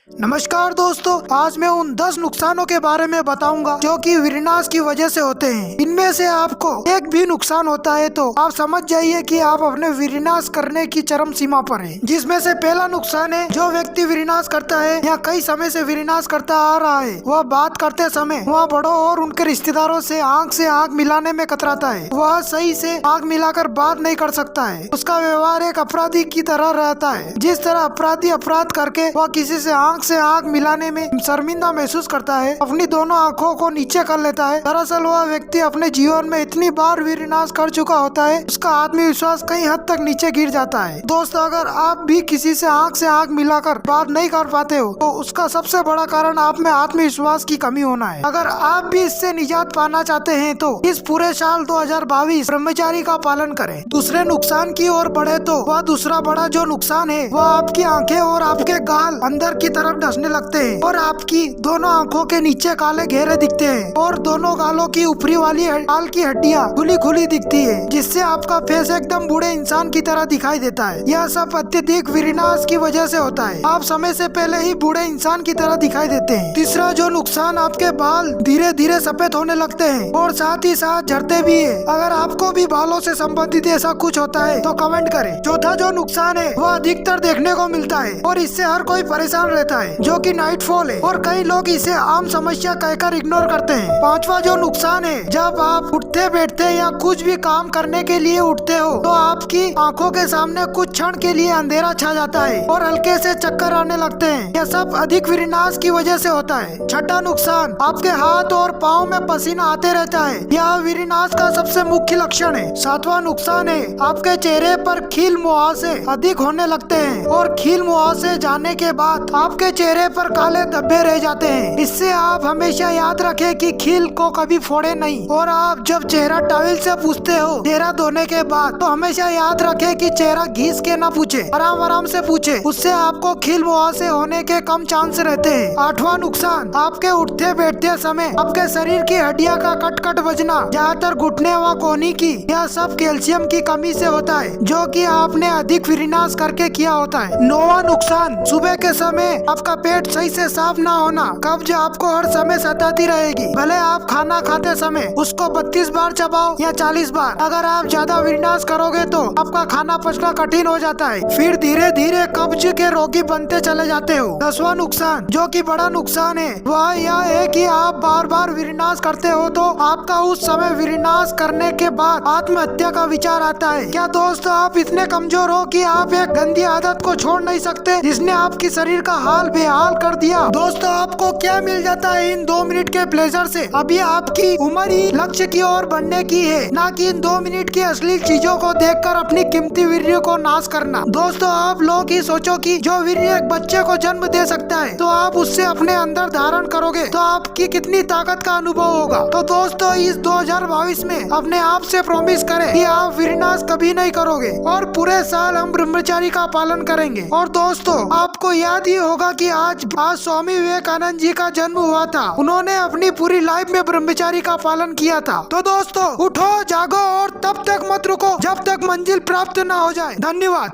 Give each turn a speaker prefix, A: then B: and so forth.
A: नमस्कार दोस्तों, आज मैं उन 10 नुकसानों के बारे में बताऊंगा जो कि विनाश की वजह से होते हैं। इनमें से आपको एक भी नुकसान होता है तो आप समझ जाइए कि आप अपने विनाश करने की चरम सीमा पर हैं। जिसमें से पहला नुकसान है, जो व्यक्ति विनाश करता है या कई समय से विनाश करता आ रहा है, वह बात करते समय वह बड़ों और उनके रिश्तेदारों से आंख मिलाने में कतराता है। वह सही से आंख मिलाकर बात नहीं कर सकता है। उसका व्यवहार एक अपराधी की तरह रहता है। जिस तरह अपराधी अपराध करके वह किसी से आंख मिलाने में शर्मिंदा महसूस करता है, अपनी दोनों आंखों को नीचे कर लेता है। दरअसल वह व्यक्ति अपने जीवन में इतनी बार विनाश कर चुका होता है, उसका आत्मविश्वास कई हद तक नीचे गिर जाता है। दोस्तों, अगर आप भी किसी से आंख मिलाकर बात नहीं कर पाते हो तो उसका सबसे बड़ा कारण आप में आत्मविश्वास की कमी होना है। अगर आप भी इससे निजात पाना चाहते हैं तो इस पूरे साल 2022 ब्रह्मचारी का पालन करें। दूसरे नुकसान की ओर बढ़े तो वह दूसरा बड़ा जो नुकसान है वह आपकी आंखें और आपके गाल अंदर की तरफ धंसने लगते हैं और आपकी दोनों आंखों के नीचे काले घेरे दिखते हैं और दोनों गालों की ऊपरी वाली गाल की हड्डियां खुली दिखती है, जिससे आपका फेस एकदम बूढ़े इंसान की तरह दिखाई देता है। यह सब अत्यधिक विनाश की वजह से होता है। आप समय से पहले ही बूढ़े इंसान की तरह दिखाई देते हैं। तीसरा जो नुकसान, आपके बाल धीरे धीरे सफेद होने लगते हैं और साथ ही साथ झड़ते भी है। अगर आपको भी बालों से संबंधित ऐसा कुछ होता है तो कमेंट करें। चौथा जो नुकसान है वह अधिकतर देखने को मिलता है और इससे हर कोई परेशान रहता है, जो कि नाइट फॉल है और कई लोग इसे आम समस्या कहकर इग्नोर करते हैं। पांचवा जो नुकसान है, जब आप उठते बैठते या कुछ भी काम करने के लिए उठते हो तो आपकी आंखों के सामने कुछ क्षण के लिए अंधेरा छा जाता है और हल्के से चक्कर आने लगते हैं। यह सब अधिक विनाश की वजह से होता है। छठा नुकसान, आपके हाथ और पाँव में पसीना आते रहता है। यह विनाश का सबसे मुख्य लक्षण है। सातवां नुकसान है, आपके चेहरे पर खील मुहासे अधिक होने लगते हैं और खील मुहासे जाने के बाद आपके चेहरे पर काले धब्बे रह जाते हैं। इससे आप हमेशा याद रखें कि खील को कभी फोड़े नहीं। और आप जब चेहरा टॉवल से पूछते हो चेहरा धोने के बाद, तो हमेशा याद रखें कि चेहरा घिस के ना पूछे, आराम से पूछे। उससे आपको खील मुहासे होने के कम चांस रहते हैं। आठवां नुकसान, आपके उठते बैठते समय आपके शरीर की हड्डियां का कट बजना, ज्यादातर घुटने व कोहनी की, यह सब कैल्शियम की कमी से होता है, जो कि आपने अधिक विनाश करके किया होता है। नौवां नुकसान, सुबह के समय आपका पेट सही से साफ ना होना, कब्ज आपको हर समय सताती रहेगी। भले आप खाना खाते समय उसको 32 बार चबाओ या 40 बार, अगर आप ज्यादा विनाश करोगे तो आपका खाना पचना कठिन हो जाता है। फिर धीरे धीरे कब्ज के रोगी बनते चले जाते हो। 10वां नुकसान, जो कि बड़ा नुकसान है, वह यह है कि आप बार बार विनाश करते हो तो आपका उस समय विनाश करने के बाद आत्महत्या का विचार आता है। क्या दोस्तों, आप इतने कमजोर हो कि आप एक गंदी आदत को छोड़ नहीं सकते जिसने आपकी शरीर का हाल बेहाल कर दिया? दोस्तों, आपको क्या मिल जाता है इन 2 मिनट के प्लेजर से? अभी आपकी उम्र ही लक्ष्य की ओर बढ़ने की है, ना कि इन 2 मिनट की असली चीजों को देखकर अपनी कीमती वीर्य को नाश करना। दोस्तों, आप लोग ही सोचो कि जो वीर्य एक बच्चे को जन्म दे सकता है, तो आप उससे अपने अंदर धारण करोगे तो आपकी कितनी ताकत का अनुभव होगा। तो दोस्तों, इस 2022 में अपने आप से प्रॉमिस करें कि आप विनाश कभी नहीं करोगे और पूरे साल हम ब्रह्मचारी का पालन करेंगे। और दोस्तों, आपको याद ही होगा कि आज स्वामी विवेकानंद जी का जन्म हुआ था। उन्होंने अपनी पूरी लाइफ में ब्रह्मचारी का पालन किया था। तो दोस्तों, उठो, जागो और तब तक मत रुको जब तक मंजिल प्राप्त न हो जाए। धन्यवाद।